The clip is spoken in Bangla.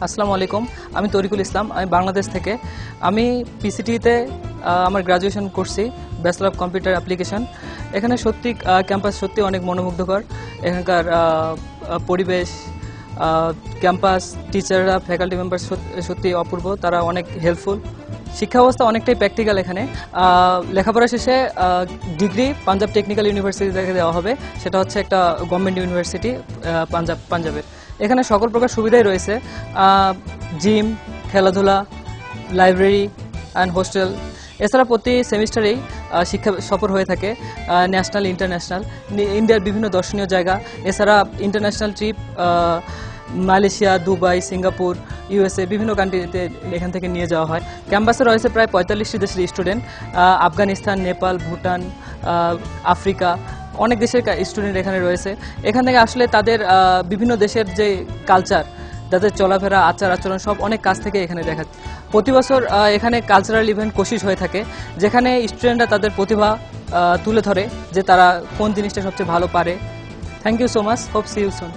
আসসালামু আলাইকুম, আমি তরিকুল ইসলাম, আমি বাংলাদেশ থেকে। আমি পিসিটিতে আমার গ্রাজুয়েশন করছি, ব্যাচেলর অফ কম্পিউটার অ্যাপ্লিকেশন। এখানে সত্যি ক্যাম্পাস সত্যি অনেক মনোমুগ্ধকর। এখানকার পরিবেশ, ক্যাম্পাস, টিচাররা, ফ্যাকাল্টি মেম্বার সত্যি অপূর্ব, তারা অনেক হেল্পফুল। শিক্ষা ব্যবস্থা অনেকটাই প্র্যাকটিক্যাল এখানে। লেখাপড়া শেষে ডিগ্রি পাঞ্জাব টেকনিক্যাল ইউনিভার্সিটি থেকে দেওয়া হবে, সেটা হচ্ছে একটা গভর্নমেন্ট ইউনিভার্সিটি পাঞ্জাবের। এখানে সকল প্রকার সুবিধাই রয়েছে, জিম, খেলাধুলা, লাইব্রেরি অ্যান্ড হোস্টেল। এছাড়া প্রতি সেমিস্টারেই শিক্ষা সফর হয়ে থাকে, ন্যাশনাল, ইন্টারন্যাশনাল, ইন্ডিয়ার বিভিন্ন দর্শনীয় জায়গা। এছাড়া international trip Malaysia, Dubai, Singapore, USA, বিভিন্ন কান্ট্রিতে এখান থেকে নিয়ে যাওয়া হয়। ক্যাম্পাসে রয়েছে প্রায় 45টি দেশের স্টুডেন্ট, আফগানিস্তান, নেপাল, ভুটান, আফ্রিকা, অনেক দেশের স্টুডেন্ট এখানে রয়েছে। এখান থেকে আসলে তাদের বিভিন্ন দেশের যে কালচার, তাদের চলাফেরা, আচার আচরণ সব অনেক কাছ থেকে এখানে দেখা। প্রতি বছর এখানে কালচারাল ইভেন্ট কোশিশ হয়ে থাকে, যেখানে স্টুডেন্টরা তাদের প্রতিভা তুলে ধরে যে তারা কোন জিনিসটা সবচেয়ে ভালো পারে। Thank you so much, hope see you soon.